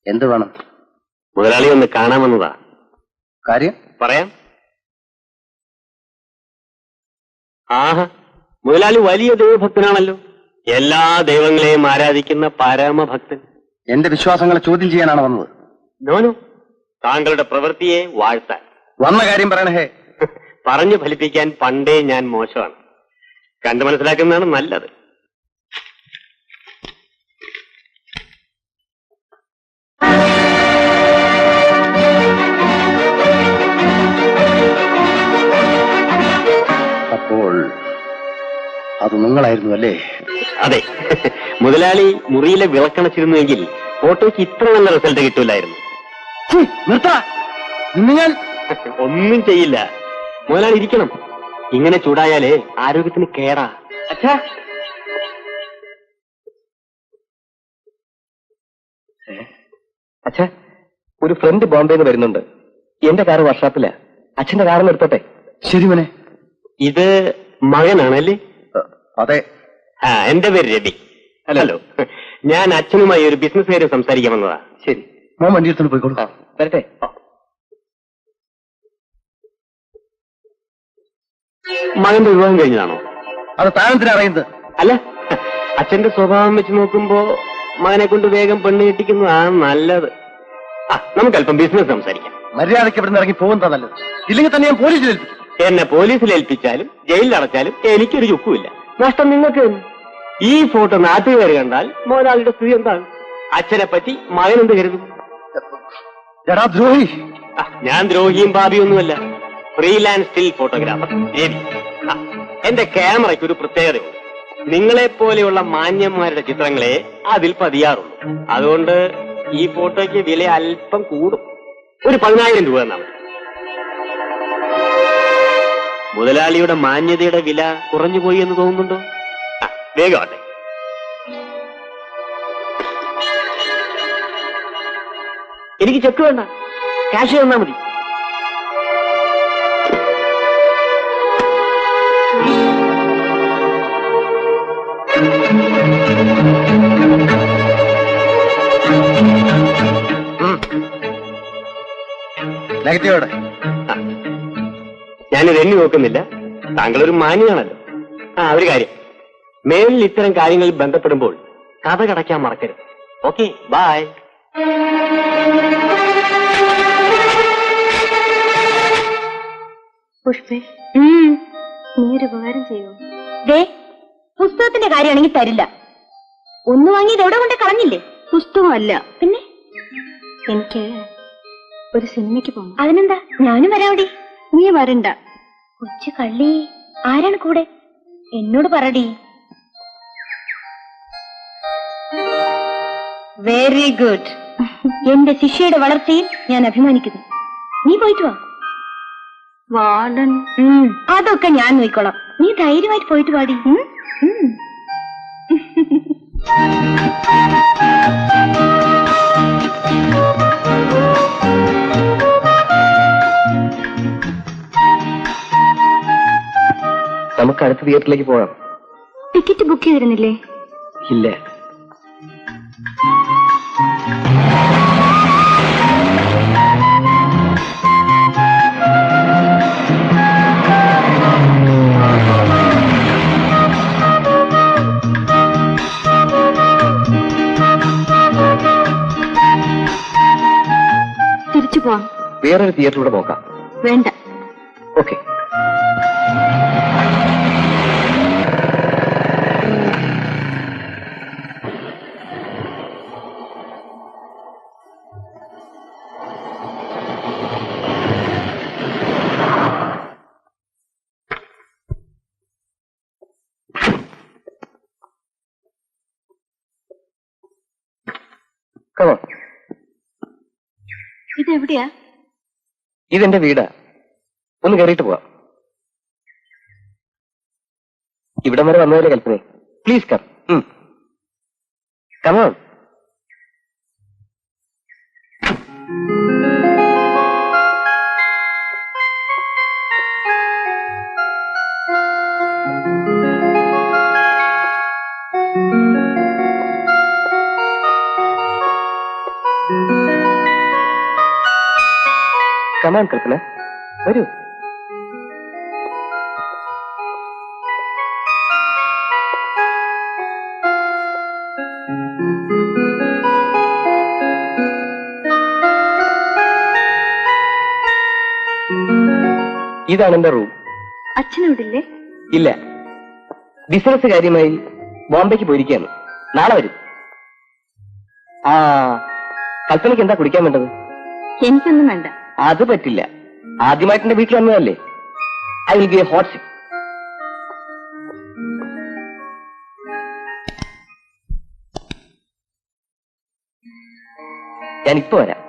എന്ത് വേണം? മുതലാളി ഒന്ന് കാണാമെന്നതാ. കാര്യം പറയാം. ആഹാ, മുതലാളി വലിയ ദൈവഭക്തനാണല്ലോ. എല്ലാ ദൈവങ്ങളെയും ആരാധിക്കുന്ന പരമഭക്തൻ. എന്റെ വിശ്വാസങ്ങളെ ചോദ്യം ചെയ്യാനാണ് വന്നത്. നോനു, താങ്കളുടെ പ്രവൃത്തിയെ വാഴ്ത്താൻ വന്ന കാര്യം പറയണേ. പറഞ്ഞു ഫലിപ്പിക്കാൻ പണ്ടേ ഞാൻ മോശമാണ്. കണ്ടു മനസ്സിലാക്കുന്നതാണ് നല്ലത്. അപ്പോൾ അത് നിങ്ങളായിരുന്നു അല്ലേ? അതെ. മുതലാളി മുറിയിലെ വിളക്കണച്ചിരുന്നുവെങ്കിൽ ഫോട്ടോയ്ക്ക് ഇത്ര നല്ല റിസൾട്ട് കിട്ടൂലായിരുന്നു. ഞാൻ ഒന്നും ചെയ്യില്ല. മുതലാളി ഇരിക്കണം. ഇങ്ങനെ ചൂടായാലേ ആരോഗ്യത്തിന് കേടാ. അച്ഛാ, അച്ഛാ, ഒരു ഫ്രണ്ട് ബോംബെന്ന് വരുന്നുണ്ട്. എന്റെ കാറ് വർഷാപ്പില്ല. അച്ഛന്റെ കാറിന് എടുത്തോട്ടെ? ശരി മോനെ. ഇത് മകനാണല്ലേ? അതെ. എന്റെ പേര് രവി. ഹലോ. ഞാൻ അച്ഛനുമായി ഒരു ബിസിനസ് കാര്യം സംസാരിക്കാൻ വന്നതാ. ശരി, മോൻ വണ്ടി എടുത്തോണ്ട് പോയിക്കോളൂ. വരട്ടെ. മകന്റെ വിവാഹം കഴിഞ്ഞതാണോ? അത് താഴത്തിന് അറിയുന്നത്. അല്ല, അച്ഛന്റെ സ്വഭാവം വെച്ച് നോക്കുമ്പോ മകനെ കൊണ്ട് വേഗം പെണ്ണ് കെട്ടിക്കുന്നതാണ് നല്ലത്. നമുക്ക് അല്പം ബിസിനസ് സംസാരിക്കാം. മര്യാദയ്ക്ക് ഇവിടുന്ന് ഇറങ്ങി പോകുന്നതാ നല്ലത്. ഇല്ലെങ്കിൽ തന്നെ ഞാൻ പോലീസിൽ ഏൽപ്പിക്കും. എന്നെ പോലീസിൽ ഏൽപ്പിച്ചാലും ജയിലിൽ അടച്ചാലും എനിക്കൊരു ചുക്കുമില്ല. നഷ്ടം നിങ്ങൾക്ക്. ഈ ഫോട്ടോ നാട്ടുകാർ കണ്ടാൽ മോനാളിയുടെ സ്ഥിതി എന്താണ്? അച്ഛനെ പറ്റി മകൻ എന്ത് കരുതും? എടാ ദ്രോഹി! ഞാൻ ദ്രോഹിയും പാപിയൊന്നുമല്ല. Freelance still photographer Ravi. എന്റെ ക്യാമറയ്ക്ക് ഒരു പ്രത്യേകതയുണ്ട്. നിങ്ങളെ പോലെയുള്ള മാന്യന്മാരുടെ ചിത്രങ്ങളെ അതിൽ പതിയാറുള്ളൂ. അതുകൊണ്ട് ഈ ഫോട്ടോയ്ക്ക് വില അല്പം കൂടും. ഒരു 10,000 രൂപ എന്നാണ്. മുതലാളിയുടെ മാന്യതയുടെ വില കുറഞ്ഞുപോയി എന്ന് തോന്നുന്നുണ്ടോ? വേഗമാട്ടെ. എനിക്ക് ചെക്ക് വേണ്ട, ക്യാഷ് തന്നാ മതി. നെഗറ്റീവോടെ ഞാനിത് എണ്ണി നോക്കുന്നില്ല. താങ്കളൊരു മാന്യനാണല്ലോ. ഒരു കാര്യം, മേലിൽ ഇത്തരം കാര്യങ്ങളിൽ ബന്ധപ്പെടുമ്പോൾ കഥ കടയ്ക്കാൻ മറക്കരുത്. Okay, by. പുഷ്പേ, നീ ഒരു ഉപകാരം ചെയ്യോ? ദേ, പുസ്തകത്തിന്റെ കാര്യമാണെങ്കിൽ തരില്ല. ഒന്ന് വാങ്ങിയത് എവിടെ കൊണ്ട് കളഞ്ഞില്ലേ? പുസ്തകമല്ല പിന്നെ. എനിക്ക് ഒരു സിനിമയ്ക്ക് പോകണം. അതിനെന്താ, ഞാനും വരാവിടെ. നീ വരണ്ട. കൊച്ചു കള്ളി, ആരാണ് കൂടെ? എന്നോട് പറടി. Very good. എന്റെ ശിഷ്യയുടെ വളർച്ചയിൽ ഞാൻ അഭിമാനിക്കുന്നു. നീ പോയിട്ട് വാ. വാടൻ, അതൊക്കെ ഞാൻ നോക്കിക്കോളാം. നീ ധൈര്യമായിട്ട് പോയിട്ട് പാടി. നമുക്ക് അടുത്ത തിയേറ്ററിലേക്ക് പോകാം. ടിക്കറ്റ് ബുക്ക് ചെയ്തിരുന്നില്ലേ? ഇല്ല. തിരിച്ചു പോവാം. വേറൊരു തിയേറ്ററിലൂടെ നോക്കാം. വേണ്ട. ഓക്കെ. ഇതെവിടെയാ? ഇതെന്റെ വീടാ. ഒന്ന് കയറിയിട്ട് പോവാം. ഇവിടം വരെ വന്നതല്ലേ Kalpana. Please come. Come on. Come on Kalpana, വരൂ. ഇതാണ് എന്റെ റൂം. അച്ഛനോടില്ലേ? ഇല്ല, ബിസിനസ് കാര്യമായി ബോംബെക്ക് പോയിരിക്കുകയാണ്. നാളെ വരും. ആ, കൽപ്പനയ്ക്ക് എന്താ കുടിക്കാൻ വേണ്ടത്? എനിക്കൊന്നും വേണ്ട. അത് പറ്റില്ല. ആദ്യമായിട്ട് എന്റെ വീട്ടിൽ വന്നതല്ലേ. I will give hot sip. ഞാനിപ്പോ വരാം.